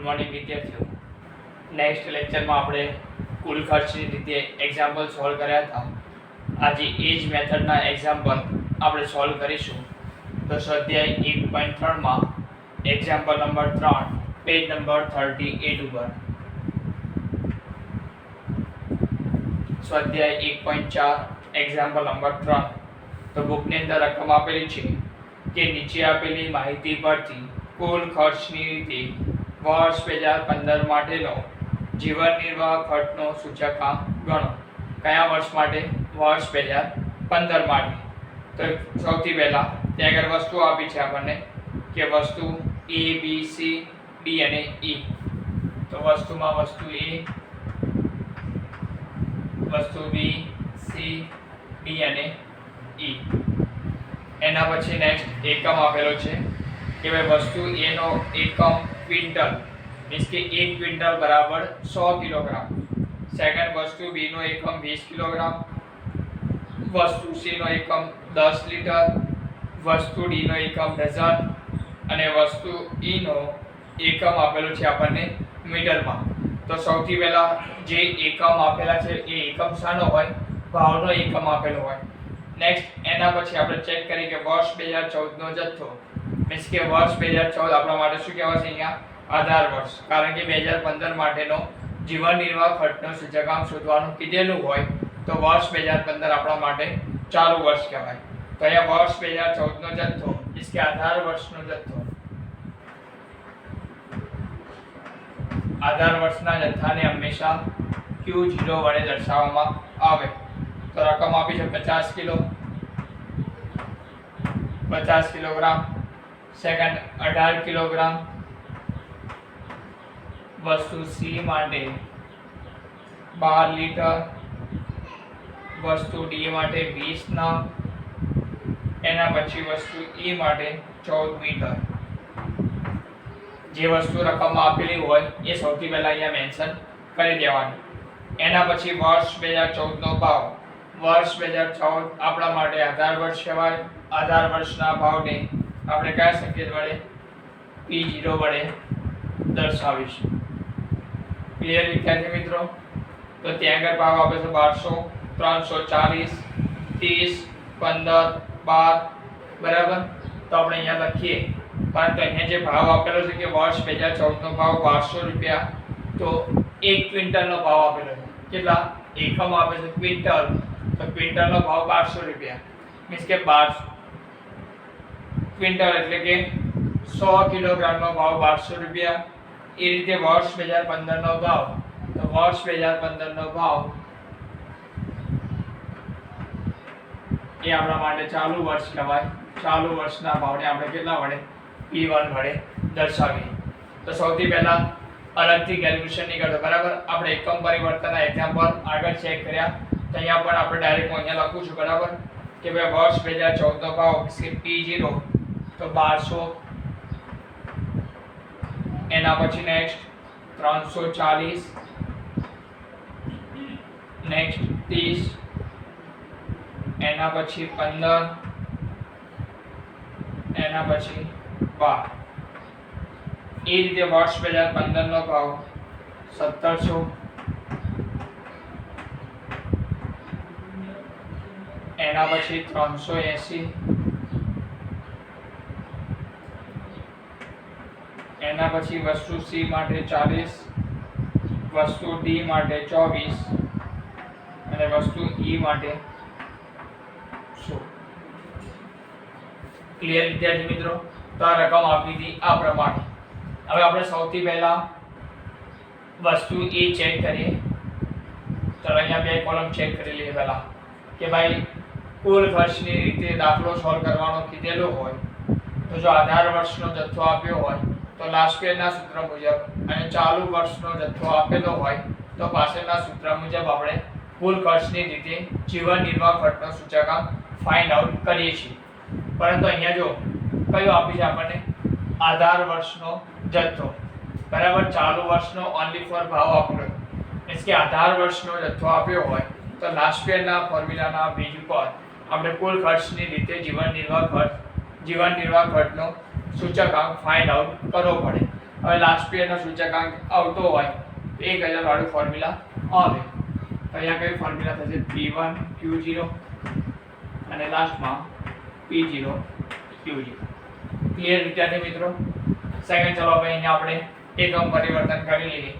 Good morning વિદ્યાર્થીઓ. Next લેક્ચરમાં આપણે કુલ ખર્ચની રીતે એક્ઝામ્પલ સોલ્વ કર્યા હતા. આજે એ જ મેથડના એક્ઝામ્પલ આપણે સોલ્વ કરીશું. તો સ્વાધ્યાય 1.3 એક્ઝામ્પલ નંબર 3 પેજ નંબર 38 ઉપર. સ્વાધ્યાય 1.4 એક્ઝામ્પલ નંબર 3. તો બુકની અંદર રકમ આપેલી છે કે નીચે આપેલી માહિતી પરથી કુલ ખર્ચની રીતે વર્ષ 2015 માટેનો જીવન નિર્વાહ ખર્ચનો સૂચકાંક ગણો. કયા વર્ષ માટે? વર્ષ 2015 માટે. તો સૌથી પહેલા ત્યાં આગળ વસ્તુ આપી છે આપણને કે વસ્તુ A B C D અને E. તો વસ્તુમાં વસ્તુ A, વસ્તુ B, C, D અને E. એના પછી નેક્સ્ટ એકમ આપેલો છે કે ભાઈ વસ્તુ A નો એકમ ક્વિન્ટલ, મીન્સ કે 1 ક્વિન્ટલ બરાબર 100 કિલોગ્રામ. સેકન્ડ વસ્તુ B નો એકમ 20 કિલોગ્રામ, વસ્તુ C નો એકમ 10 લીટર, વસ્તુ D નો એકમ ડઝન અને વસ્તુ E નો એકમ આપેલો છે આપણને મીટરમાં. તો સૌથી પહેલા જે એકમ આપેલા છે એ એકમ શાનો હોય? ભાવનો એકમ આપેલો હોય. નેક્સ્ટ એના પછી આપણે ચેક કરીએ કે વર્ષ 2014 નો જથ્થો, મીન્સ કે વર્ષ 2014 આપણા માટે શું કહેવાય છે અહીંયા? આધાર વર્ષ. કારણ કે 2015 માટેનો જીવન નિર્વાહ ખર્ચનો સૂચકાંક શોધવાનું કીધેલું હોય તો વર્ષ 2015 આપણા માટે ચાલુ વર્ષ કહેવાય. તો અહીંયા વર્ષ 2014 નો જથ્થો, મીન્સ કે આધાર વર્ષનો જથ્થો, આધાર વર્ષના જથ્થાને હંમેશા Q0 વડે દર્શાવવામાં આવે. તો રકમ આપી છે 50 કિલો, 50 કિલોગ્રામ. Second 18 kilogram. વસ્તુ C માટે 12 લીટર, વસ્તુ D માટે 20 નગ, એના પછી વસ્તુ E માટે 14 મીટર. જે વસ્તુ રકમમાં આપેલી હોય એ સૌથી પહેલા અહીંયા મેન્શન કરી દેવાની. એના પછી વર્ષ 2014 નો ભાવ. વર્ષ 2014 આપણા માટે આધાર વર્ષ કહેવાય. આધાર વર્ષના ભાવને આપણે કયા સંકેત વડે? P0 વડે દર્શાવીશું. ક્લિયર વિદ્યાર્થી મિત્રો? તો ત્યાં આગળ ભાવ આપે છે 1200, 340, 30, 15, 12, બરાબર. તો આપણે અહીંયા લખીએ, પરંતુ અહીંયા જે ભાવ આપેલો છે કે વર્ષ 2014 નો ભાવ 1200 રૂપિયા, તો 1 ક્વિન્ટલનો ભાવ આપેલો છે. કેટલા? એકમ આપે છે ક્વિન્ટલ, તો ક્વિન્ટલનો ભાવ 1200 રૂપિયા, મીન્સ કે 12 ક્વિન્ટલ એટલે કે 100 કિલોગ્રામનો ભાવ 1200 રૂપિયા. એ રીતે વર્ષ 2015 નો ભાવ, તો વર્ષ 2015 નો ભાવ એ આપણા માટે ચાલુ વર્ષ કહેવાય. ચાલુ વર્ષના ભાવને આપણે કેટલા વડે? P1 વડે દર્શાવીએ. તો સૌથી પહેલા અલગથી કેલ્ક્યુલેશન નહીં કરતો, બરાબર. આપણે એકમ પરિવર્તનના એક્ઝામ્પલ આગળ ચેક કર્યા, તો અહીંયા પણ આપણે ડાયરેક્ટ અહીંયા લખું છું, બરાબર, કે ભાઈ વર્ષ 2014 નો ભાવ P0 તો 1200. એના પછી નેક્સ્ટ 340, નેક્સ્ટ 30, એના પછી 15, એના પછી 12. એ રીતે વર્ષ 2015 નો ભાવ 1700, એના પછી 380, એના પછી વસ્તુ C માટે 40, વસ્તુ D માટે 24 અને વસ્તુ E માટે 100. ક્લિયર વિદ્યાર્થી મિત્રો? તો આ રકમ આપી હતી આ પ્રમાણે. હવે આપણે સૌથી પહેલા વસ્તુ E ચેક કરીએ. ચાલો અહીંયા બે કોલમ ચેક કરી લઈએ પહેલા કે ભાઈ કુલ ખર્ચની રીતે દાખલો સોલ્વ કરવાનો કીધેલો હોય તો જો આધાર વર્ષનો જથ્થો આપ્યો હોય તો લાસ્ટ પેજના સૂત્ર મુજબ, અને ચાલુ વર્ષનો જથ્થો આપેલો હોય તો પાછળના સૂત્ર મુજબ આપણે કુલ ખર્ચની રીતે જીવન નિર્વાહ ખર્ચનો સૂચકાંક ફાઇન્ડ આઉટ કરીએ છીએ. પરંતુ અહીંયા જો કયો આપી છે આપણને? આધાર વર્ષનો જથ્થો, બરાબર. ચાલુ વર્ષનો ઓન્લી ફોર ભાવ આપ્યો, મીન્સ કે આધાર વર્ષનો જથ્થો આપ્યો હોય તો લાસ્ટ પેજના ફોર્મ્યુલાના પેજ ઉપર આપણે કુલ ખર્ચની રીતે જીવન નિર્વાહ ખર્ચનો સૂચકાંક ફાઇન્ડ આઉટ કરવો પડે. હવે લાસ્ટ પીરિયડનો સૂચકાંક આવતો હોય તો 1000 વાળું ફોર્મ્યુલા આવે. તો અહીંયા કઈ ફોર્મ્યુલા થશે P1 Q0 અને લાસ્ટમાં P0 Q0. ક્લિયર વિદ્યાર્થી મિત્રો? સેકન્ડ ચલો હવે અહીંયા આપણે એકમ પરિવર્તન કરી લઈએ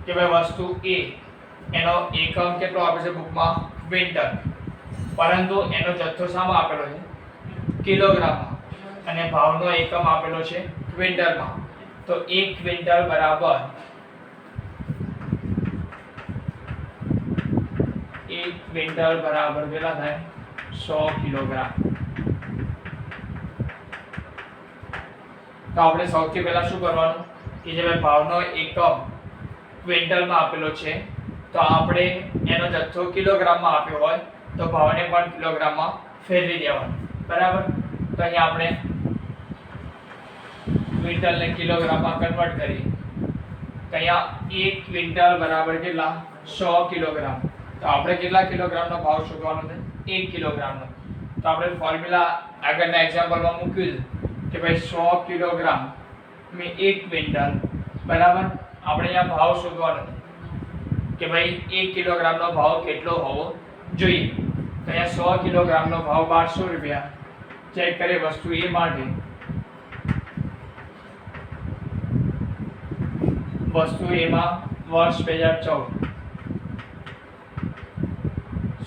કે ભાઈ વસ્તુ A એનો એકમ કેટલો આપે છે બુકમાં ક્વિન્ટલ, પરંતુ એનો જથ્થો શામાં આપેલો છે કિલોગ્રામમાં અને ભાવનો એકમ આપેલો છે ક્વિન્ટલમાં. તો 1 ક્વિન્ટલ બરાબર 1 ક્વિન્ટલ બરાબર કેટલા થાય 100 કિલોગ્રામ. તો આપણે સૌથી પહેલા શું કરવાનું કે જે ભાવનો એકમ ક્વિન્ટલમાં આપેલો છે તો આપણે એનો જથ્થો કિલોગ્રામમાં આપ્યો હોય તો ભાવને પણ કિલોગ્રામમાં ફેરવી દેવાનો. બરાબર? તો અહીંયા આપણે ક્વિન્ટલને કિલોગ્રામમાં કન્વર્ટ કરીએ તો અહીંયા 1 ક્વિન્ટલ બરાબર કેટલા 100 કિલોગ્રામ. તો આપણે કેટલા કિલોગ્રામનો ભાવ શોધવાનો છે 1 કિલોગ્રામનો. તો આપણે ફોર્મ્યુલા આગળના એક્ઝામ્પલમાં મૂક્યું કે ભાઈ 100 કિલોગ્રામ મે 1 ક્વિન્ટલ બરાબર આપણે અહીંયા ભાવ શોધવાનો છે કે ભાઈ 1 કિલોગ્રામનો ભાવ કેટલો હોવો જોઈએ. તો અહીંયા 100 કિલોગ્રામનો ભાવ 1200 રૂપિયા. ચેક કરીએ વસ્તુ A માટે. વસ્તુ A માં વર્ષ 2014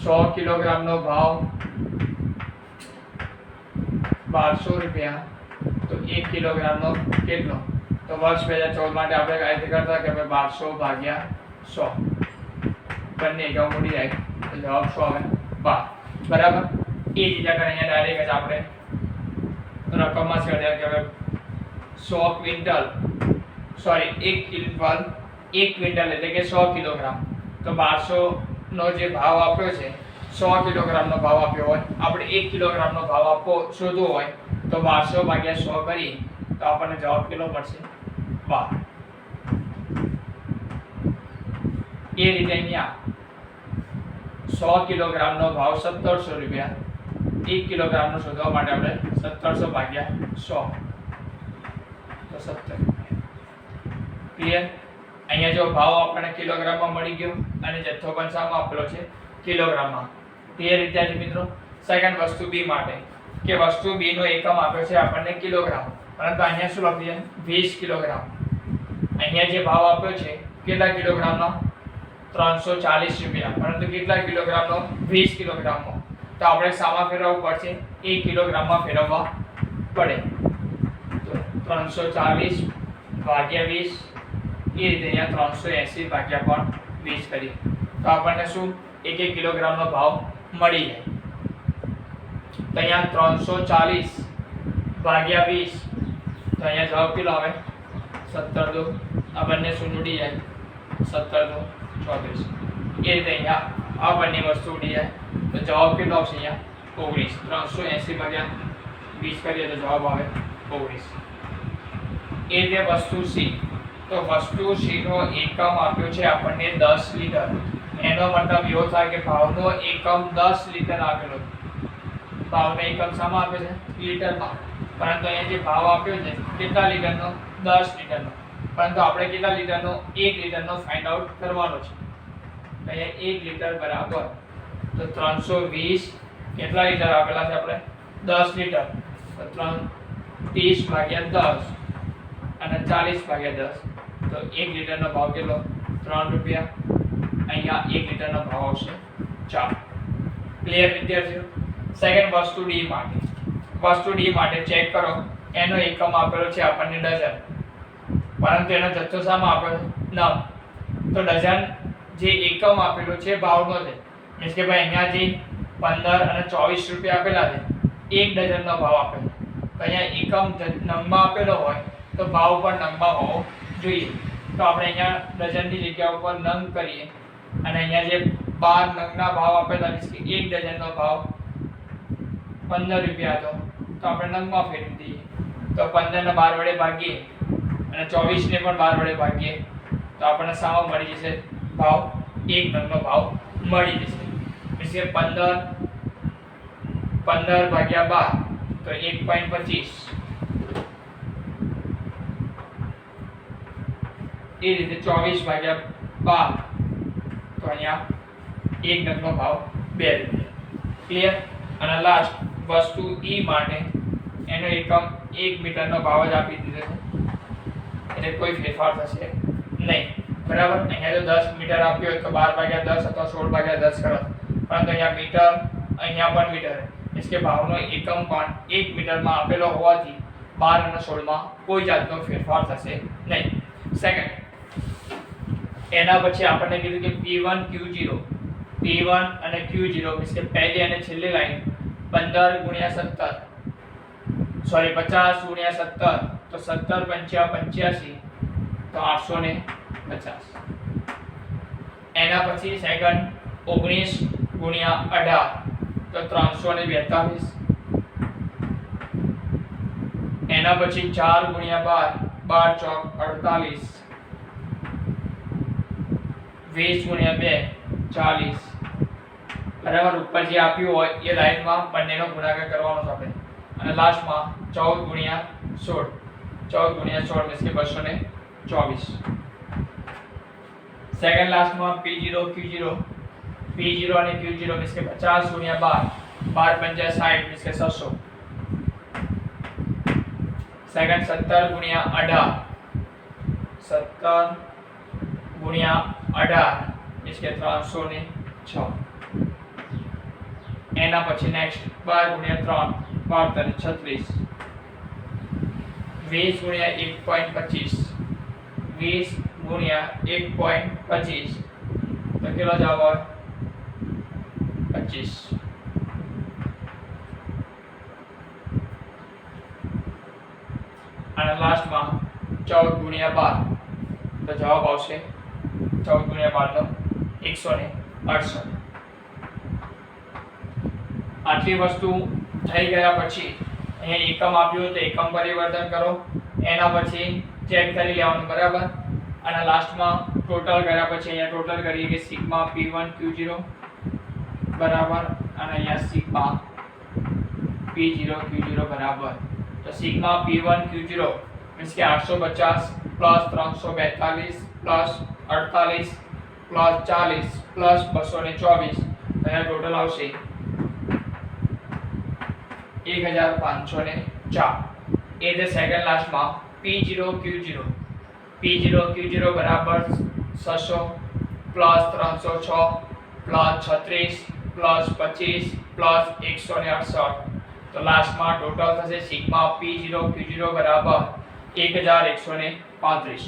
100 કિલોગ્રામનો ભાવ 1200 રૂપિયા. તો 1 કિલોગ્રામનો કેટલો? તો વર્ષ 2014 માટે આપણે કઈ રીતે કરતા કે ભાઈ 1200 ભાગ્યા 100 બંને એકમ ઉડી જાય તો જવાબ 100 આવે 12. બરાબર? એ જ રીતે અહીંયા ડાયરેક્ટ જ આપણે રકમમાં છે કે ભાઈ 100 ક્વિન્ટલ સોરી 1 ક્વિન્ટલ 1 ક્વિન્ટલ એટલે કે 100 કિલોગ્રામ. તો 1200 નો જે ભાવ આપ્યો છે 100 કિલોગ્રામનો ભાવ આપ્યો હોય આપણે 1 કિલોગ્રામનો ભાવ આપવો શોધવો હોય તો 1200 ભાગ્યા 100 કરી તો આપણને જવાબ કેટલો મળશે 12. એ રીતે અહીંયા 100 કિલોગ્રામનો ભાવ 1700 રૂપિયા. 1 કિલોગ્રામનો શોધવા માટે આપણે 1700 ભાગ્યા 100 તો 17. ક્લિયર? અહીંયા જો ભાવ આપણને કિલોગ્રામમાં મળી ગયો અને જથ્થો પણ શામાં આપેલો છે કિલોગ્રામમાં. ક્લિયર વિદ્યાર્થી મિત્રો? સેકન્ડ વસ્તુ B માટે કે વસ્તુ B નો એકમ આપ્યો છે આપણને કિલોગ્રામ, પરંતુ અહીંયા શું લખ્યું છે 20 કિલોગ્રામ. અહીંયા જે ભાવ આપ્યો છે કેટલા કિલોગ્રામનો 340 રૂપિયા, પરંતુ કેટલા કિલોગ્રામનો 20 કિલોગ્રામનો. તો આપણે શામાં ફેરવવું પડશે 1 કિલોગ્રામમાં ફેરવવા પડે. તો 340 ભાગ્યા 20 એ રીતે અહીંયા 380 ભાગ્યા પણ 20 કરીએ તો આપણને શું 1 કિલોગ્રામનો ભાવ મળી જાય. તો અહીંયા 340 ભાગ્યા 20 તો અહીંયા જવાબ કેટલો આવે 17 દો આ બંને શૂન્ય ઉડી જાય 17 દો 34. એ રીતે અહીંયા આ બંને વસ્તુ ઉડી જાય તો જવાબ કેટલો આવશે અહીંયા 19. 380 ભાગ્યા 20 કરીએ તો જવાબ આવે 19. એ રીતે વસ્તુ C. તો વસ્તુ C નો એકમ આપ્યો છે આપણને 10 લીટર. એનો મતલબ એવો થાય કે ભાવનો એકમ 10 લીટર આપેલો છે. ભાવનો એકમ શામાં આપે છે લીટરમાં, પરંતુ અહીંયા જે ભાવ આપ્યો છે કેટલા લીટરનો 10 લીટરનો, પરંતુ આપણે કેટલા લીટરનો 1 લીટરનો ફાઇન્ડ આઉટ કરવાનો છે. અહીંયા 1 લીટર બરાબર તો 320 કેટલા લીટર આપેલા છે આપણે 10 લીટર તો 30 ભાગ્યા 10 અને 40 ભાગ્યા 10 તો 1 લીટરનો ભાવ કેટલો 3 રૂપિયા. અહીંયા 1 લીટરનો ભાવ આવશે 4. ક્લિયર વિદ્યાર્થીઓ? સેકન્ડ વસ્તુ D માટે. વસ્તુ D માટે ચેક કરો એનો એકમ આપેલો છે આપણને ડઝન, પરંતુ એનો જથ્થો શામાં આપેલો છે નંગ. તો ડઝન જે એકમ આપેલો છે ભાવનો છે, મીન્સ કે ભાઈ અહીંયા જે 15 અને 24 રૂપિયા આપેલા છે 1 ડઝનનો ભાવ આપેલો. તો અહીંયા એકમ નંગમાં આપેલો હોય તો ભાવ પણ નંગમાં હોવો જોઈએ. તો આપણે અહીંયા ડઝનની જગ્યા ઉપર નંગ કરીએ અને અહીંયા જે 12 નંગના ભાવ આપેલા મીન્સ કે 1 ડઝનનો ભાવ 15 રૂપિયા હતો તો આપણે નંગમાં ફેરવી દઈએ. તો 15 ને 12 વડે ભાગીએ અને 24 ને પણ 12 વડે ભાગીએ તો આપણને સામો મળી જશે ભાવ 1 નંગનો ભાવ મળી જશે. મીન્સ કે 15 ભાગ્યા 12 તો 1.25 એ રીતે 24 ભાગ્યા 12 તો અહીંયા એક નંગનો ભાવ 2 રૂપિયા. ક્લિયર? અને લાસ્ટ વસ્તુ ઈ માટે એનો એકમ 1 મીટરનો ભાવ જ આપી દીધો છે, એટલે કોઈ ફેરફાર થશે નહીં. બરાબર? અહીંયા જો 10 મીટર આપ્યો હોય તો 12 ભાગ્યા 10 અથવા 16 ભાગ્યા 10 કરો, પરંતુ અહીંયા મીટર, અહીંયા પણ મીટર, એટલે કે ભાવનો એકમ પણ 1 મીટરમાં આપેલો હોવાથી 12 અને 16 માં કોઈ જાતનો ફેરફાર થશે નહીં. સેકન્ડ, એના પછી આપણને કીધું કે P1 Q0, P1 અને Q0 એટલે કે પહેલી અને છેલ્લી લાઈન 15 ગુણ્યા 17, સોરી 50 ગુણ્યા 17, તો 17 પંચા 85, તો 850. એના પછી સેકન્ડ 19 ગુણ્યા 18, તો 342. એના પછી 4 ગુણ્યા 12, 12 ચોક 48, 20 ગુણ્યા 2 40. બરાબર? ઉપર જે આપ્યું હોય એ લાઈનમાં બંનેનો ગુણાકાર કરવાનો છે આપણે. અને લાસ્ટમાં 14 ગુણ્યા 16, 14 ગુણ્યા 16 એટલે કે 224. સેકન્ડ લાસ્ટમાં P0 Q0, P0 અને Q0 એટલે કે 50 ગુણ્યા 12, 12 પંચા 60 એટલે કે 600. સેકન્ડ 17 ગુણ્યા 18, 17 ગુણ્યા 18 એટલે કે 306. એના પછી નેક્સ્ટ 12 ગુણ્યા 3 12 36, 20 ગુણ્યા 1.25, 20 ગુણ્યા 1.25 તો કેટલો જવાબ આવે? 25. અને લાસ્ટમાં 14 ગુણ્યા 12 તો જવાબ આવશે 14 ગુણ્યા 12 નો 168. આટલી વસ્તુ થઈ ગયા પછી અહીંયા એકમ આપ્યું તો એકમ પરિવર્તન કરો, એના પછી ચેક કરી લેવાનું. બરાબર? અને લાસ્ટમાં ટોટલ કર્યા પછી અહીંયા ટોટલ કરીએ કે સિગ્મા P1 Q0 બરાબર, અને અહીંયા સિગ્મા P0 Q0 બરાબર. તો સિગ્મા P1 Q0 મીન્સ કે 850 પ્લસ 342 પ્લસ 48 પ્લસ 40 પ્લસ 224, અહીંયા ટોટલ આવશે 1504. એ જ સેકન્ડ લાસ્ટમાં P0 Q0, P0 Q0 બરાબર 600 પ્લસ 306 પ્લસ 36 પ્લસ 25 પ્લસ 168. તો લાસ્ટમાં ટોટલ થશે સિગ્મા P0 Q0 બરાબર 1135.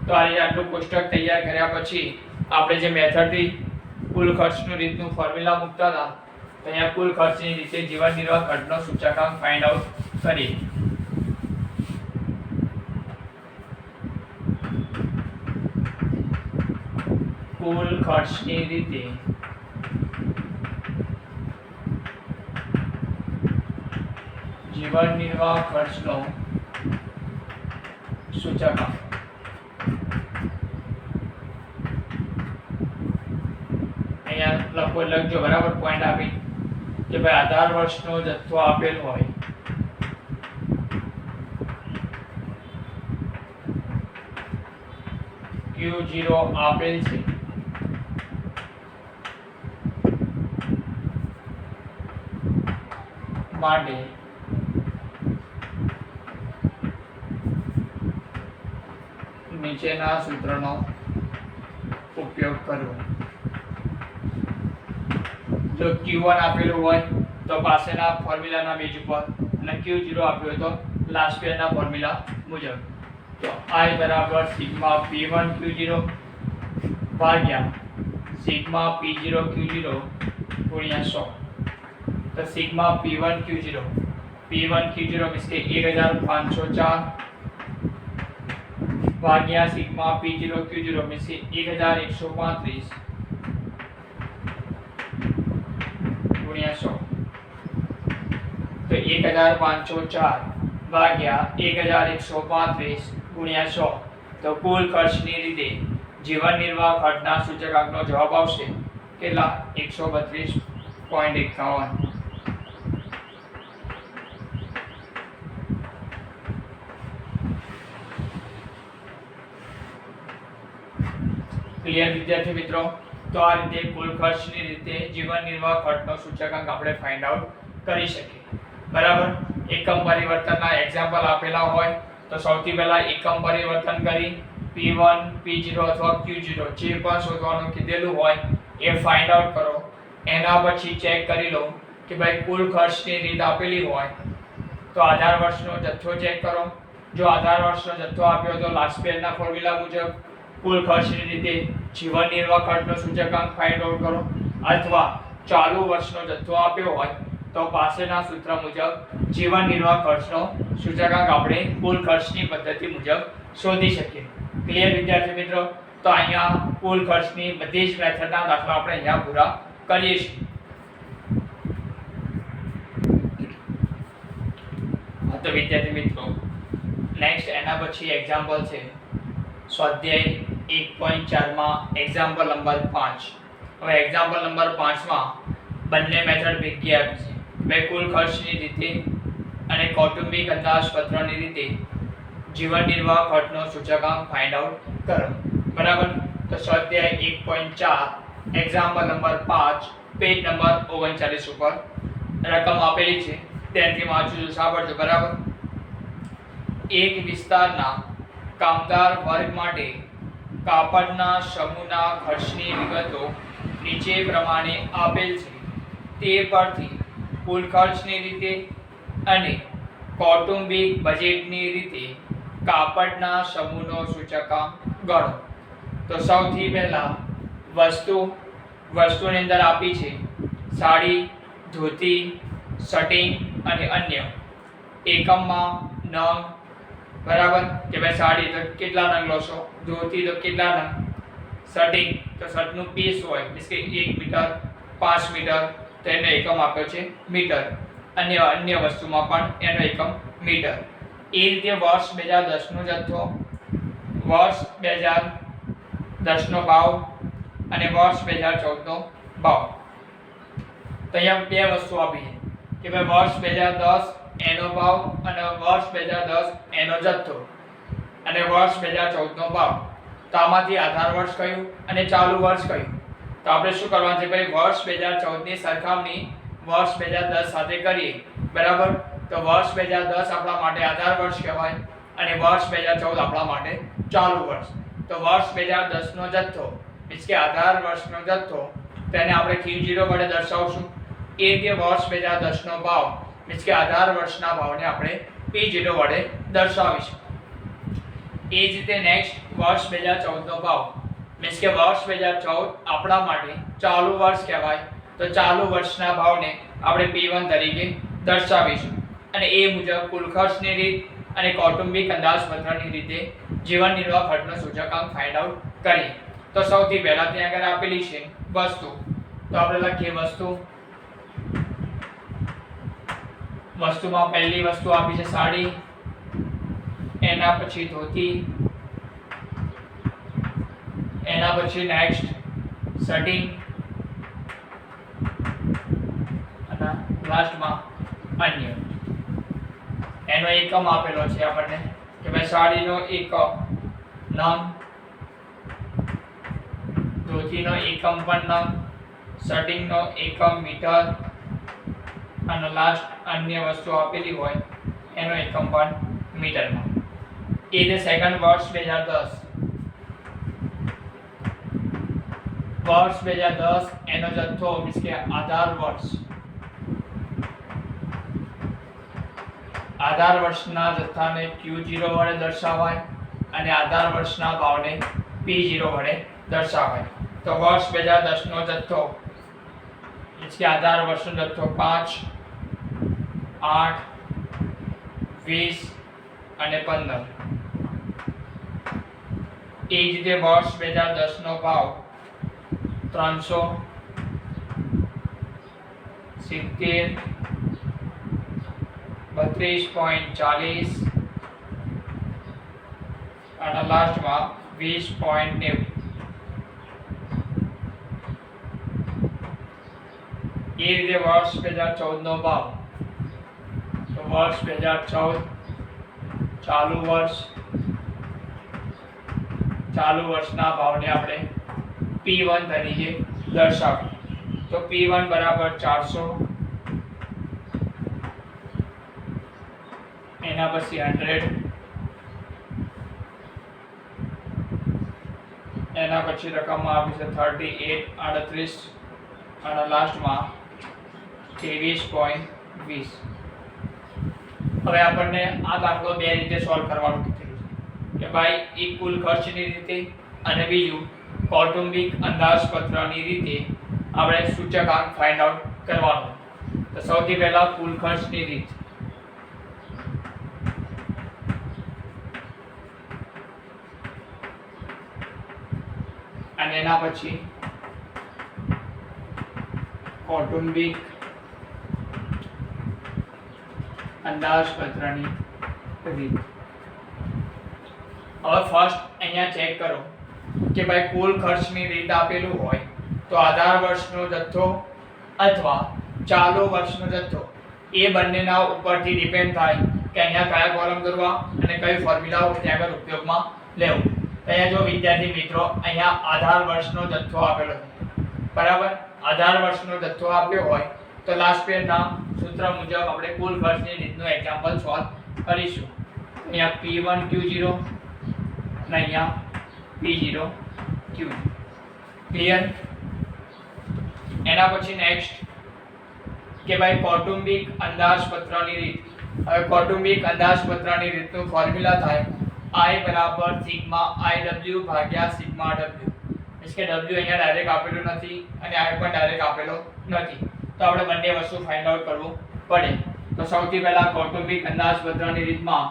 તો આટલું કોષ્ટક તૈયાર કર્યા પછી આપણે જે મેથડથી કુલ ખર્ચનું રીતનું ફોર્મ્યુલા મૂકતા હતા, તો અહીંયા કુલ ખર્ચની રીતે જીવન નિર્વાહ ખર્ચનો સૂચકાંક ફાઇન્ડ આઉટ કરીએ. કુલ ખર્ચની રીતે જીવન નિર્વાહ ખર્ચનો સૂચકાંક. લખજો બરાબર, પોઈન્ટ આપી કે ભાઈ આધાર વર્ષનો જથ્થો આપેલ હોય Q0 આપેલ છે માટે નીચેના સૂત્રનો ઉપયોગ કરવો. જો Q1 આપેલું હોય તો પાછળના ફોર્મ્યુલાના બેઝ ઉપર, અને Q0 આપ્યું હોય તો લાસ્ટ પેજના ફોર્મ્યુલા મુજબ. તો I બરાબર સિગ્મા P1 Q0 ભાગ્યા સિગ્મા P0 Q0 ગુણ્યા 100. તો સિગ્મા P1 Q0 મીન્સ કે 1504 ભાગ્યા સિગ્મા P0 Q0 મીન્સ કે 1135 ગુણ્યા 100. તો 1504 ભાગ્યા 1135 ગુણ્યા 100. તો કુલ ખર્ચની રીતે જીવન નિર્વાહ ખર્ચના સૂચકાંકનો જવાબ આવશે કેટલા? 132.51. ક્લિયર વિદ્યાર્થી મિત્રો? તો આ રીતે કુલ ખર્ચની રીતે જીવન નિર્વાહ ખર્ચનો સૂચકાંક આપણે ફાઇન્ડ આઉટ કરી શકીએ. બરાબર. એકમ પરિવર્તનના એક્ઝામ્પલ આપેલા હોય તો સૌથી પહેલા એકમ પરિવર્તન કરી P1 P0 અથવા Q0 જે પણ શોધવાનું કીધેલું હોય એ ફાઇન્ડ આઉટ કરો. એના પછી ચેક કરી લો કે ભાઈ કુલ ખર્ચની રીત આપેલી હોય તો આધાર વર્ષનો જથ્થો ચેક કરો. જો આધાર વર્ષનો જથ્થો આપ્યો તો લાસ્ટ પેજના ફોર્મ્યુલા મુજબ કુલ ખર્ચની રીતે જીવન નિર્વાહ ખર્ચનો સૂચકાંક ફાઇન્ડ આઉટ કરો, અથવા ચાલુ વર્ષનો જથ્થો આપ્યો હોય તો પાછળના સૂત્ર મુજબ જીવન નિર્વાહ ખર્ચનો સૂચકાંક આપણે કુલ ખર્ચની પદ્ધતિ મુજબ શોધી શકીએ. ક્લિયર વિદ્યાર્થી મિત્રો? તો અહીંયા કુલ ખર્ચની બધી જ મેથડના દાખલા આપણે અહીંયા પૂરા કરીએ છીએ. તો વિદ્યાર્થી મિત્રો નેક્સ્ટ એના પછી એક્ઝામ્પલ છે સ્વાધ્યાય 1.4 માં એક્ઝામ્પલ નંબર 5. હવે એક્ઝામ્પલ નંબર 5 માં બંને મેથડ ભેગી આપી છે. બે કુલ ખર્ચની રીતે અને કૌટુંબિક અંદાજપત્રની રીતે જીવન નિર્વાહ ખર્ચનો સૂચકાંક ફાઇન્ડ આઉટ કરો. બરાબર. તો સ્વાધ્યાય 1.4 એક્ઝામ્પલ નંબર 5 પેજ નંબર 39 ઉપર રકમ આપેલી છે ત્યાંથી વાંચું સાંભળજો. બરાબર. એક વિસ્તારના કામદાર વર્ગ માટે કાપડના સમૂહના ખર્ચની વિગતો નીચે પ્રમાણે આપેલ છે. તે પરથી કુલ ખર્ચની રીતે અને કૌટુંબિક બજેટની રીતે કાપડના સમૂહનો સૂચકાંક ગણો. તો સૌથી પહેલા વસ્તુની અંદર આપી છે સાડી, ધોતી, શર્ટિંગ અને અન્ય. એકમમાં નંગ. બરાબર. કે ભાઈ સાડી તો કેટલા નંગ લો છો, ધોતી તો કેટલા નંગ, શર્ટિંગ તો શર્ટનું પીસ હોય એટલે કે 1 મીટર 5 મીટર તો એનો એકમ આપ્યો છે મીટર. અન્ય વસ્તુમાં પણ એનો એકમ મીટર. એ રીતે વર્ષ 2010 નો જથ્થો, વર્ષ 2010 નો ભાવ અને વર્ષ 2014 નો ભાવ. તો અહીંયા બે વસ્તુ આપી છે કે ભાઈ વર્ષ 2010 એનો ભાવ અને વર્ષ 2010 એનો જથ્થો અને વર્ષ 2014 નો ભાવ. તો આમાંથી આધાર વર્ષ કયું અને ચાલુ વર્ષ કયું? તો આપણે શું કરવાનું છે ભાઈ, વર્ષ 2014 ની સરખામણી વર્ષ 2010 સાથે કરીએ. બરાબર. તો વર્ષ 2010 આપણા માટે આધાર વર્ષ કહેવાય અને વર્ષ 2014 આપણા માટે ચાલુ વર્ષ. તો વર્ષ 2010 નો જથ્થો એટલે કે આધાર વર્ષનો જથ્થો તેને આપણે Q0 વડે દર્શાવશું. એ રીતે વર્ષ 2010 નો ભાવ એટલે કે આધાર વર્ષના ભાવને આપણે P0 વડે દર્શાવીશું. એ જ રીતે નેક્સ્ટ વર્ષ 2014 નો ભાવ એટલે કે વર્ષ 2014 આપણા માટે ચાલુ વર્ષ કહેવાય. તો ચાલુ વર્ષના ભાવને આપણે P1 તરીકે દર્શાવીશું અને એ મુજબ કુલ ખર્ચની રીત અને કૌટુંબિક અંદાજપત્રની રીતે જીવન નિર્વાહ ખર્ચનો સૂચકાંક ફાઇન્ડ આઉટ કરીએ. તો સૌથી પહેલા ત્યાં આગળ આપેલી છે વસ્તુ. તો આપણે લખીએ વસ્તુ. વસ્તુમાં પહેલી વસ્તુ આપી છે સાડી, એના પછી ધોતી, એના પછી નેક્સ્ટ શર્ટિંગ અને લાસ્ટમાં અન્ય. એનો એકમ આપેલો છે આપણને કે ભાઈ સાડીનો એકમ નંગ, ધોતીનો એકમ પણ નંગ, શર્ટિંગનો એકમ મીટર અને લાસ્ટ અન્ય વસ્તુ આપેલી હોય એનો એકમ પણ મીટરમાં. એ જે સેકન્ડ વર્ષ 2010 એનો જથ્થો મીન્સ કે આધાર વર્ષ. આધાર વર્ષના જથ્થાને Q0 વડે દર્શાવાય અને આધાર વર્ષના ભાવને P0 વડે દર્શાવાય. તો વર્ષ 2010 નો જથ્થો એટલે કે આધાર વર્ષનો જથ્થો 5, 8, 20 અને 15. એ જ રીતે વર્ષ 2010 નો ભાવ 370, 32.40 અને લાસ્ટમાં 20.90. એ રીતે વર્ષ 2014 નો ભાવ. તો વર્ષ 2014 ચાલુ વર્ષના ભાવને આપણે P1 તરીકે દર્શાવો. તો P1 બરાબર 400, એના પછી 100, એના પછી રકમમાં આપી છે 38, 38 અને લાસ્ટમાં 23.20. હવે આપણને આ દાખલો બે રીતે સોલ્વ કરવાનું કીધું છે કે ભાઈ એક કુલ ખર્ચની રીતે અને બીજું કૌટુંબિક અંદાજપત્રની રીતે આપણે સૂચકાંક ફાઇન્ડ આઉટ કરવાનું. તો સૌથી પહેલા કુલ ખર્ચની રીત. અને એના પછી કૌટુંબિક અંદાજપત્રની રીત. હવે ફર્સ્ટ અહીંયા ચેક કરો કે ભાઈ કુલ ખર્ચની રીત આપેલું હોય તો આધાર વર્ષનો જથ્થો અથવા ચાલુ વર્ષનો જથ્થો એ બંનેના ઉપરથી ડિપેન્ડ થાય કે અહીંયા કયા કોલમ દોરવા અને કઈ ફોર્મ્યુલાઓ ત્યાં આગળ ઉપયોગમાં લેવું. અહીંયા જો વિદ્યાર્થી મિત્રો અહીંયા આધાર વર્ષનો જથ્થો આપેલો છે, બરાબર. આધાર વર્ષનો જથ્થો આપ્યો હોય તો લાસ્ટ પેજના સૂત્ર મુજબ આપણે કુલ ખર્ચની રીતનું એક્ઝામ્પલ સોલ્વ કરીશું. અહીંયા P1 Q0 અને અહીંયા P0 Q0. ક્લિયર? એના પછી નેક્સ્ટ કે ભાઈ કૌટુંબિક અંદાજપત્રની રીત. હવે કૌટુંબિક અંદાજપત્રની રીતનું ફોર્મ્યુલા થાય I બરાબર સિગ્મા IW ભાગ્યા સિગ્મા W. એટલે કે W અહીંયા ડાયરેક્ટ આપેલું નથી અને I પણ ડાયરેક્ટ આપેલો નથી, તો આપણે બંને વસ્તુ ફાઇન્ડ આઉટ કરવું પડે. તો સૌથી પહેલા કૌટુંબિક અંદાજપત્રની રીતમાં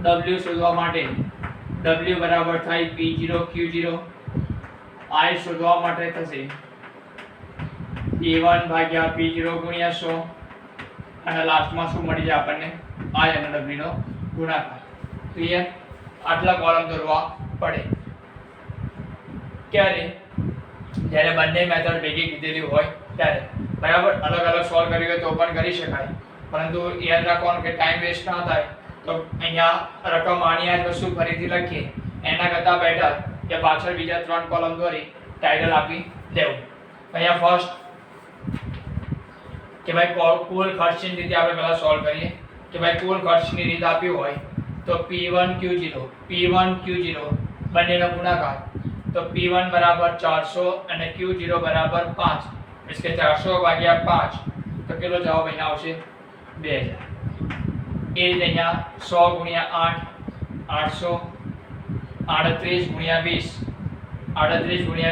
W શોધવા માટે W બરાબર થાય P0 Q0, I શોધવા માટે થશે A1 ભાગ્યા P0 ગુણ્યા 100 અને લાસ્ટમાં શું મળી જાય આપણને I અને W નો ગુણાકાર. ક્લિયર? આટલા કોલમ દોરવા પડે. ક્યારે? જ્યારે બંને મેથડ ભેગી કીધેલી હોય ત્યારે, બરાબર. અલગ અલગ સોલ્વ કરવી હોય તો પણ કરી શકાય, પરંતુ યાદ રાખવાનું કે ટાઈમ વેસ્ટ ના થાય. તો અહીંયા રકમ આની આ વસ્તુ ફરીથી લખીએ એના કરતાં બેટર કે પાછળ બીજા 3 કોલમ દોરી ટાઇટલ આપી દેવું. અહીંયા ફર્સ્ટ કે ભાઈ કુલ ખર્ચની રીતે આપણે પહેલા સોલ્વ કરીએ કે ભાઈ કુલ ખર્ચની રીત આપ્યું હોય તો P1 Q0 બંનેનો ગુણાકાર. તો P1 બરાબર 400 અને Q0 બરાબર 5, એટલે કે 400 ભાગ્યા 5, તો કેટલો જવાબ અહીંયા આવશે? 2000. એ રીતે અહીંયા 100 ગુણ્યા 8 800, 38 ગુણ્યા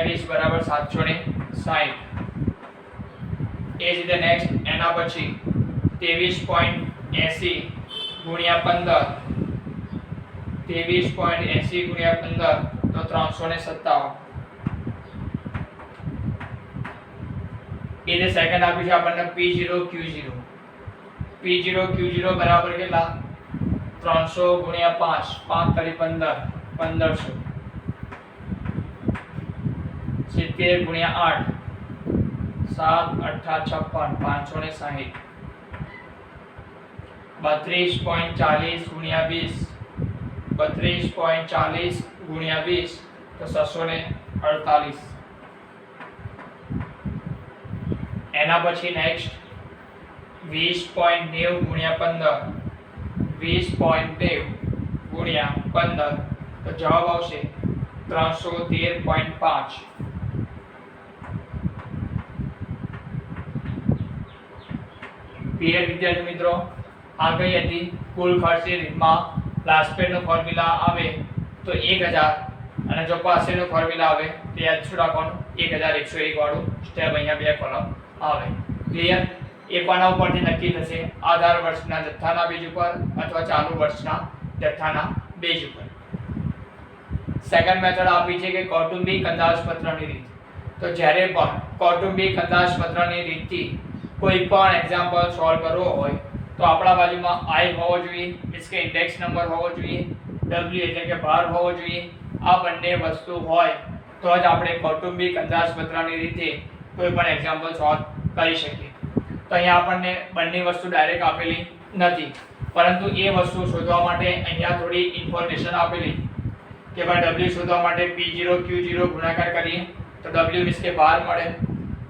20 બરાબર 760. એ જ રીતે નેક્સ્ટ એના પછી 23.80 ગુણ્યા 15, 23.80 ગુણ્યા 15 તો 357. એ જે સેકન્ડ આપ્યું છે આપણને P0 Q0 બરાબર કેટલા? 300 ગુણ્યા 5, 5 કરી 15, 1500. 70 ગુણ્યા 8, 7 8 56, 560. 32.40 ગુણ્યા 20 તો 648. એના પછી નેક્સ્ટ 20.90 ગુણ્યા 15, તો જવાબ આવશે 313.5. ક્લિયર વિદ્યાર્થી મિત્રો? આ કઈ હતી કુલ ખર્ચની રીતમાં લાસ્ટ પેજનો ફોર્મ્યુલા આવે તો 1000 અને જો પાસેનો ફોર્મ્યુલા આવે તો યાદ શું રાખવાનું 1101 વાળું સ્ટેપ. અહીંયા બે કોલમ આવે. ક્લિયર? એ કોના ઉપરથી નક્કી થશે? આધાર વર્ષના જથ્થાના બેઝ ઉપર અથવા ચાલુ વર્ષના જથ્થાના બેઝ ઉપર. સેકન્ડ મેથડ આપી છે કે કૌટુંબિક અંદાજપત્રની રીત. તો જ્યારે પણ કૌટુંબિક અંદાજપત્રની રીતથી કોઈ પણ એક્ઝામ્પલ સોલ્વ કરવો હોય તો આપણા બાજુમાં I હોવો જોઈએ, મીન્સ કે ઇન્ડેક્સ નંબર હોવો જોઈએ, W એટલે કે ભાર હોવો જોઈએ. આ બંને વસ્તુ હોય તો જ આપણે કૌટુંબિક અંદાજપત્રની રીતે કોઈ પણ એક્ઝામ્પલ સોલ્વ કરી શકીએ. તો અહીંયા આપણને બંને વસ્તુ ડાયરેક્ટ આપેલી નથી, પરંતુ એ વસ્તુ શોધવા માટે અહીંયા થોડી ઇન્ફોર્મેશન આપેલી કે ભાઈ W શોધવા માટે P0 Q0 ગુણાકાર કરીએ તો w મીન્સ કે 12 મળે।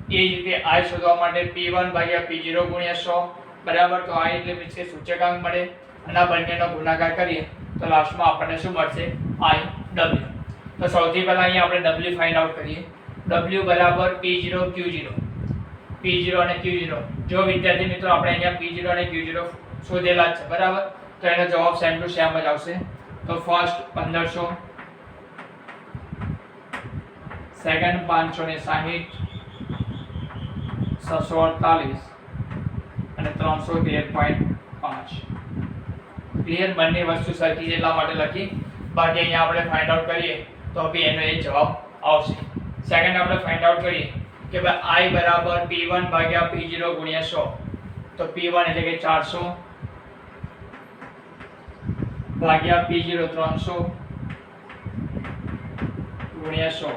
એ જ રીતે i શોધવા માટે p1 ભાગ્યા p0 ગુણ્યા 100 બરાબર। તો i એટલે મીન્સ કે સૂચકાંક મળે અને આ બંનેનો ગુણાકાર કરીએ તો લાસ્ટમાં આપણને શું મળશે iw। તો સૌથી પહેલા અહીંયા આપણે w ફાઇન્ડ આઉટ કરીએ। w બરાબર p0 q0 p0 અને q0। જો વિદ્યાર્થી મિત્રો આપણે અહીંયા p0 અને q0 શોધેલા છે બરાબર, તો એનો જવાબ સેમ ટુ સેમ જ આવશે। તો ફર્સ્ટ 1500, સેકન્ડ 560, 648 અને 313.5। ક્લિયર? બંને વસ્તુ સરખી એટલા માટે લખી, બાકી અહીંયા આપણે ફાઇન્ડ આઉટ કરીએ તો બી એનો એ જવાબ આવશે। સેકન્ડ આપણે ફાઇન્ડ આઉટ કરીએ કે ભાઈ i બરાબર p1 ભાગ્યા p0 ગુણ્યા 100। તો p1 એટલે કે 400 ભાગ્યા p0 300 ગુણ્યા 100।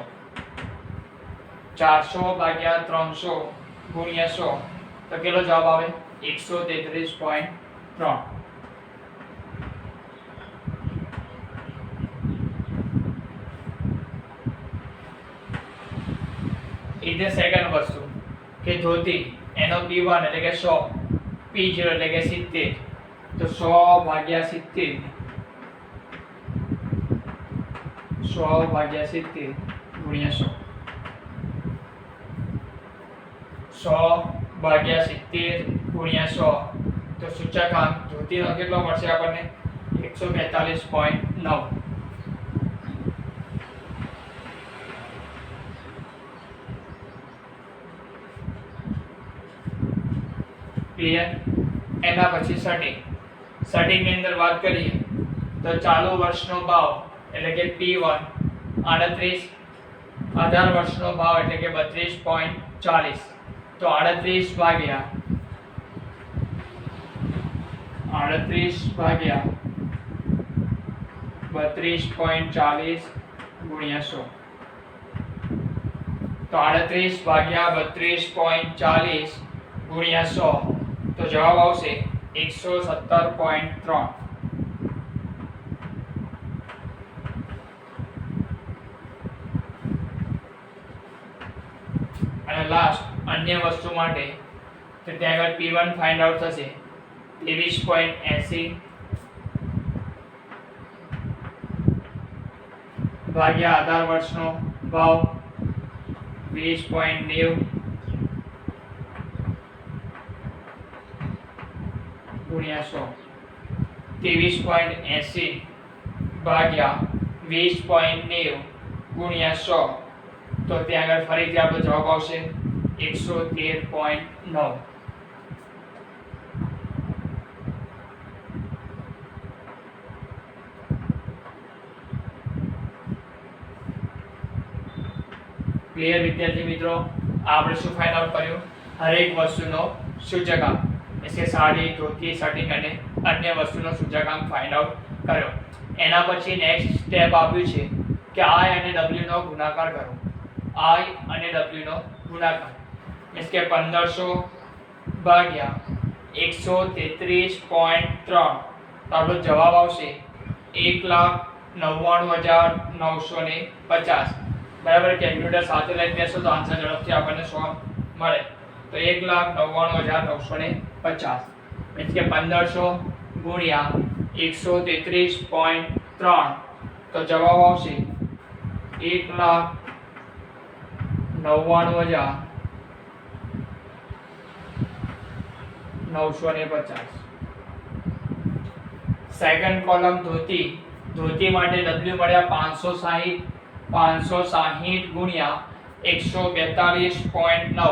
400 ભાગ્યા 300 ગુણ્યા 100 તો કેટલો જવાબ આવે 133.3। એટલે સેકન્ડ વસ્તુ કે ધોતી એનો p1 એટલે કે 100, p0 એટલે કે 70, તો 100 ભાગ્યા 70 ગુણ્યા 100। 100 ભાગ્યા 70 ગુણ્યા 100 તો સૂચકાંક ધોતીનો કેટલો મળશે આપણને 142.9। ક્લિયર? એના પછી સટિંગ ની અંદર વાત કરીએ તો ચાલુ વર્ષનો ભાવ એટલે કે P1 38, 18 વર્ષનો ભાવ એટલે કે 32.40। તો 38 ભાગ્યા 32.40 ગુણ્યા 100। તો 38 ભાગ્યા 32.40 ગુણ્યા 100 તો જવાબ આવશે 117.3। અને લાસ્ટ અન્ય વસ્તુ માટે તો ત્યાં આગળ p1 ફાઇન્ડ આઉટ થશે 23.80 ભાગ્યા 18 વર્ષનો ભાવ 20.90 ગુણ્યા 100। 23.80 ભાગ્યા 20.90 ગુણ્યા 100 તો ત્યાં આગળ ફરીથી આપણો જવાબ આવશે 113.9। ક્લિયર વિદ્યાર્થી મિત્રો? આપણે શું ફાઇન્ડ આઉટ કર્યું? હરેક વસ્તુનો સૂચકાંક એટલે સાડી, ધોતી, સટિંગ અને અન્ય વસ્તુનો સૂચકાંક ફાઇન્ડ આઉટ કર્યો। એના પછી નેક્સ્ટ સ્ટેપ આવ્યું છે કે i અને w નો ગુણાકાર કરો। i અને w નો ગુણાકાર મીન્સ કે 1500 ભાગ્યા 133.3 તો આપણો જવાબ આવશે 1,99,950 બરાબર। કેલ્ક્યુલેટર સાથે લઈને બેસો તો આન્સર ઝડપથી આપણને 100 મળે। તો 1,99,950 મીન્સ કે 1500 ગુણ્યા 133.3 તો જવાબ આવશે 1,99,950। સેકન્ડ કોલમ ધોતી માટે w મળ્યા 560 ગુણ્યા 142.9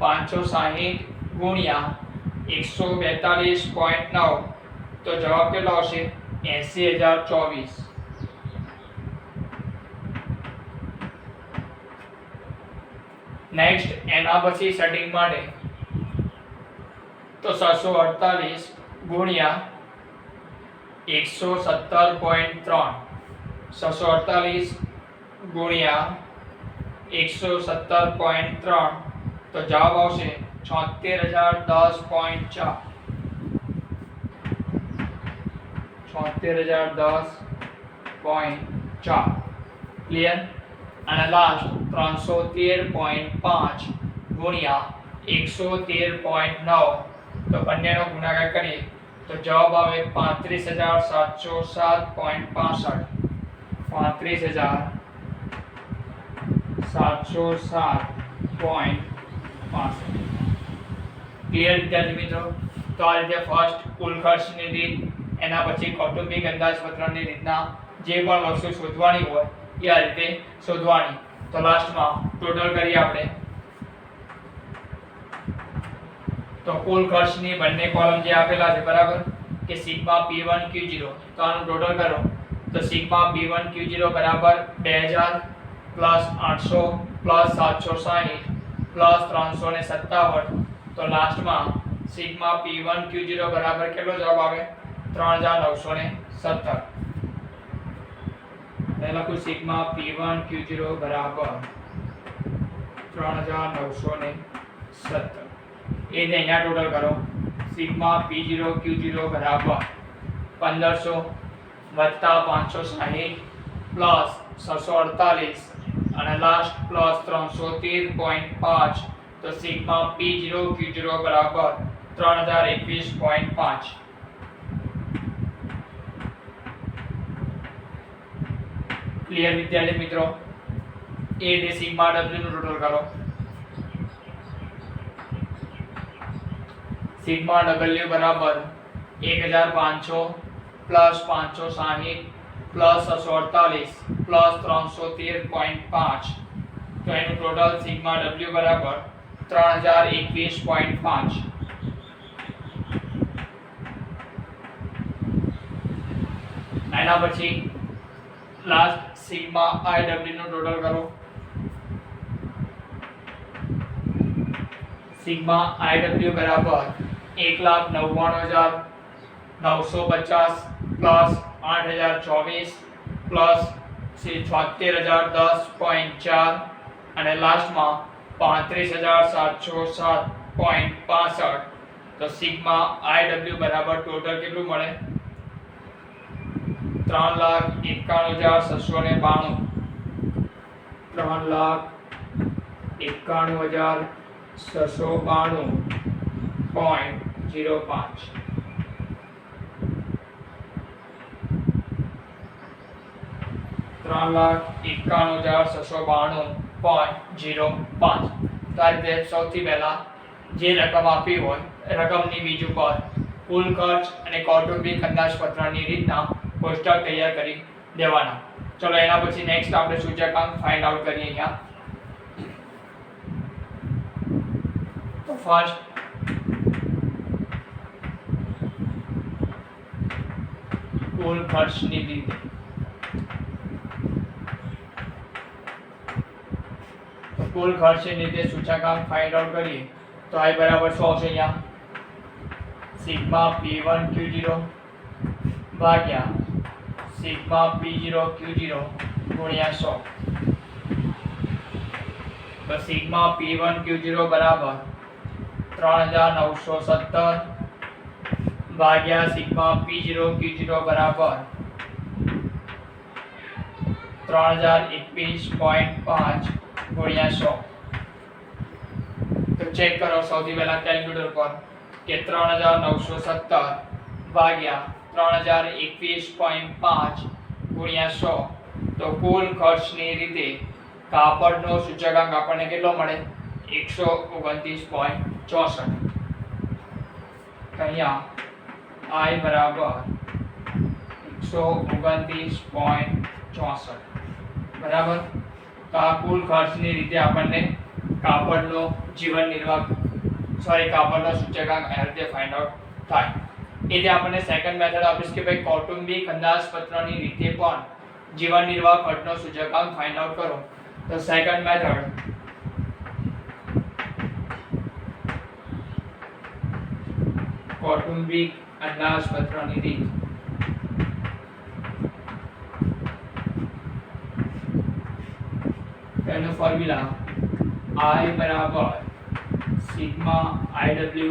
560 ગુણ્યા 142.9 તો જવાબ કેટલો આવશે 80,024। નેક્સ્ટ એના પછી સેટિંગ માટે તો 748 ગુણ્યા 117.3 648 ગુણ્યા 117.3 તો જવાબ આવશે 76,010.4 76,010.4। ક્લિયર? અને લાસ્ટ 313.5 ગુણ્યા 113.9, તો બંનેનો ગુણાકાર કરીએ તો જવાબ આવે 35,707.65. 35,707.65. ક્લિયર વિદ્યાર્થી મિત્રો? તો આ રીતે ફર્સ્ટ કુલ ખર્ચની રીત, એના પછી કૌટુંબિક અંદાજપત્રની રીતના જે પણ વસ્તુ શોધવાની હોય એ આ રીતે શોધવાની. તો લાસ્ટમાં ટોટલ કરીએ આપણે. તો કુલ ખર્ચની બંને કોલમ જે આપેલા છે બરાબર, કે સિગ્મા P1 Q0, તો આનું ટોટલ કરો તો સિગ્મા P1 Q0 બરાબર 2000 પ્લસ 800 પ્લસ 760 પ્લસ 357. તો લાસ્ટમાં સિગ્મા P1 Q0 બરાબર કેટલો જવાબ આવે? 3917. લખું સિગ્મા P1 Q0 બરાબર 3917. એ જ અહીંયા ટોટલ કરો. સિગ્મા P0 Q0 બરાબર 1500 વત્તા 560 પ્લસ 648 અને લાસ્ટ પ્લસ 313.5. તો સિગ્મા P0 Q0 બરાબર 3021.5. ક્લિયર વિદ્યાર્થી મિત્રો? એ રીતે સિગ્મા W નું ટોટલ કરો. સિગ્મા W બરાબર 1500 પ્લસ 560 પ્લસ 648 પ્લસ 313.5. તો એનું ટોટલ સિગ્મા W બરાબર 3021.5. એના પછી લાસ્ટ સિગ્મા IW નું ટોટલ કરો. સિગ્મા IW બરાબર 1,99,950 પ્લસ 8,024 પ્લસ 76,010.4 અને લાસ્ટમાં 35,707.65. તો સિગ્મા IW બરાબર ટોટલ કેટલું મળે? 3,91,692. 3,91,692.05. તો આ રીતે સૌથી પહેલા જે રકમ આપી હોય રકમની બીજ ઉપર કુલ ખર્ચ અને કૌટુંબિક અંદાજપત્રની રીતના કોષ્ટક તૈયાર કરી દેવાના. ચલો એના પછી નેક્સ્ટ આપણે સૂચકાંક ફાઇન્ડ આઉટ કરીએ. અહીંયા તો ફર્સ્ટ કુલ ખર્ચની રીત. કુલ ખર્ચની રીતે સૂચકાંક ફાઇન્ડ આઉટ કરીએ તો I બરાબર 100 છે. અહીંયા સિગ્મા P1 Q0 ભાગ્યા સિગ્મા P0 Q0 ગુણ્યા 100. તો સિગ્મા P1 Q0 બરાબર 3917 ભાગ્યા સિગ્મા P0 Q0 બરાબર 3021.5 ગુણ્યા 100. તો ચેક કરો સૌથી પહેલા કેલ્ક્યુલેટર પર કે 3917 ભાગ્યા 3021.5 ગુણ્યા 100. તો કુલ ખર્ચની રીતે કાપડનો સૂચકાંક આપણને કેટલો મળે? 129.64. અહીંયા I બરાબર 129.64 બરાબર. તો આ કુલ ખર્ચની રીતે આપણને કાપડનો જીવન નિર્વાહ કાપડનો સૂચકાંક આ રીતે ફાઇન્ડ આઉટ થાય. એ જે આપણને સેકન્ડ મેથડ આપીશ કે ભાઈ કૌટુંબિક અંદાજપત્રની રીતે પણ જીવન નિર્વાહ ખર્ચનો સૂચકાંક ફાઇન્ડ આઉટ કરો. તો સેકન્ડ મેથડ કૌટુંબિક અંદાજપત્રની રીત. એનો ફોર્મ્યુલા I બરાબર સિગ્મા IW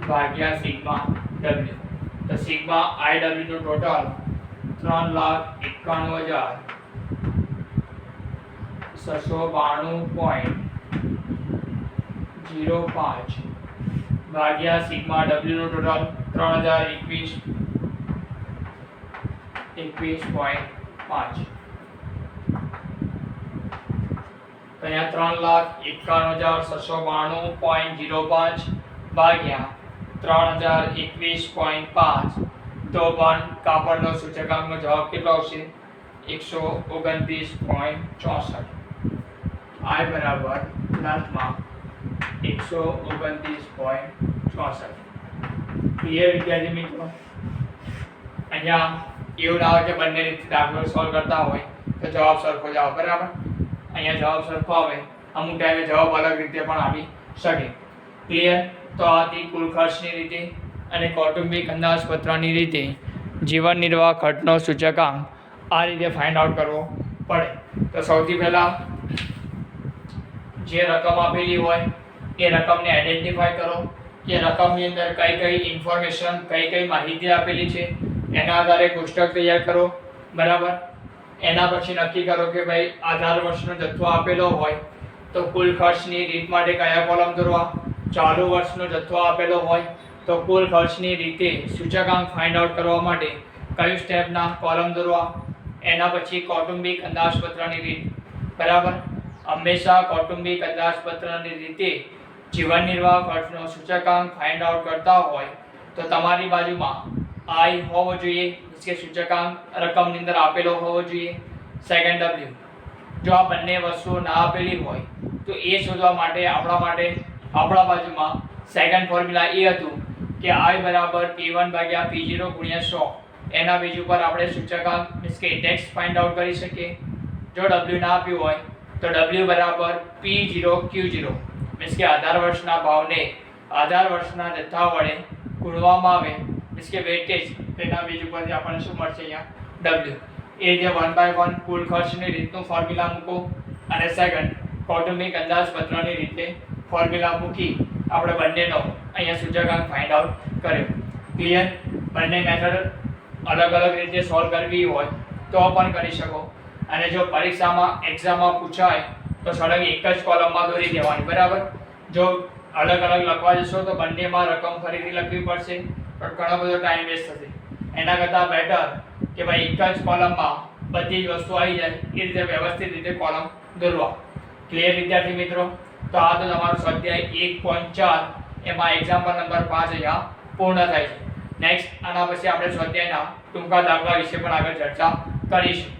ભાગ્યા સિગ્મા W. તો સિગ્મા IW નું ટોટલ 3,91,692 692.05 ભાગ્યા સિગ્મા W નું ટોટલ 3021.5 તો અહીંયા 3,91,692.05 ભાગ્યા 3021.5 તો પણ કાપડનો સૂચકાંકનો જવાબ કેટલો આવશે 129.64 I બરાબર પ્લસમાં 129.64 ક્લિયર વિદ્યાર્થી મિત્રો અહીંયા એવું ના હોય કે બંને રીતે દાખલો સોલ્વ કરતા હોય તો જવાબ સરખો જ આવે બરાબર અહીંયા જવાબ સરખો આવે અમુક ટાઈમે જવાબ અલગ રીતે પણ આવી શકે ક્લિયર તો આ હતી કુલ ખર્ચની રીતે અને કૌટુંબિક અંદાજપત્રની રીતે જીવન નિર્વાહ ખર્ચનો સૂચકાંક આ રીતે ફાઇન્ડ આઉટ કરવો પડે તો સૌથી પહેલાં જે રકમ આપેલી હોય એ રકમને આઈડેન્ટિફાય કરો કે રકમની અંદર કઈ કઈ ઇન્ફોર્મેશન કઈ માહિતી આપેલી છે એના આધારે કોષ્ટક તૈયાર કરો બરાબર એના પછી નક્કી કરો કે ભાઈ આધાર વર્ષનો જથ્થો આપેલો હોય તો કુલ ખર્ચની રીત માટે કયા કોલમ દોરવા ચાલુ વર્ષનો જથ્થો આપેલો હોય તો કુલ ખર્ચની રીતે સૂચકાંક ફાઇન્ડ આઉટ કરવા માટે કયું સ્ટેપના કોલમ દોરવા એના પછી કૌટુંબિક અંદાજપત્રની રીત બરાબર હંમેશા કૌટુંબિક અંદાજપત્રની રીતે જીવન નિર્વાહ ખર્ચનો સૂચકાંક ફાઇન્ડ આઉટ કરતા હોય તો તમારી બાજુમાં I હોવો જોઈએ કે સૂચકાંક રકમની અંદર આપેલો હોવો જોઈએ સેકન્ડ W જો આ બંને વસ્તુઓ ના આપેલી હોય તો એ શોધવા માટે આપણા બાજુમાં સેકન્ડ ફોર્મ્યુલા એ હતું કે I બરાબર P1 ભાગ્યા P0 ગુણ્યા 100 એના બેઝ ઉપર આપણે સૂચકાંક મીન્સ કે ઇન્ડેક્સ ફાઇન્ડ આઉટ કરી શકીએ જો W ના આપ્યું હોય તો W બરાબર P0 Q0 મીન્સ કે આધાર વર્ષના ભાવને આધાર વર્ષના જથ્થા વડે ગુણવામાં આવે મીન્સ કે વેટેજ તેના બેઝ ઉપરથી આપણને શું મળશે અહીંયા W એ જે 1/1 કુલ ખર્ચની રીતનું ફોર્મ્યુલા મૂકો અને સેકન્ડ કૌટુંબિક અંદાજપત્રની રીતે ફોર્મ્યુલા મૂકી આપણે બંનેનો અહીંયા સૂચકાંક ફાઇન્ડ આઉટ કર્યો ક્લિયર બંને મેથડ અલગ રીતે સોલ્વ કરવી હોય તો પણ કરી શકો અને જો પરીક્ષામાં એક્ઝામમાં પૂછાય તો સળંગ એક જ કોલમમાં દોરી દેવાની બરાબર જો અલગ લખવા જશો તો બંનેમાં રકમ ફરીથી લખવી પડશે પણ ઘણો બધો ટાઈમ વેસ્ટ થશે એના કરતાં બેટર કે ભાઈ એક જ કોલમમાં બધી જ વસ્તુ આવી જાય એ રીતે વ્યવસ્થિત રીતે કોલમ દોરવા ક્લિયર વિદ્યાર્થી મિત્રો તો આ તો તમારું સ્વાધ્યાય 1.4 એમાં એક્ઝામ્પલ નંબર 5 અહીંયા પૂર્ણ થાય છે નેક્સ્ટ આના પછી આપણે સ્વાધ્યાયના ટૂંકા દાખલા વિશે પણ આગળ ચર્ચા કરીશું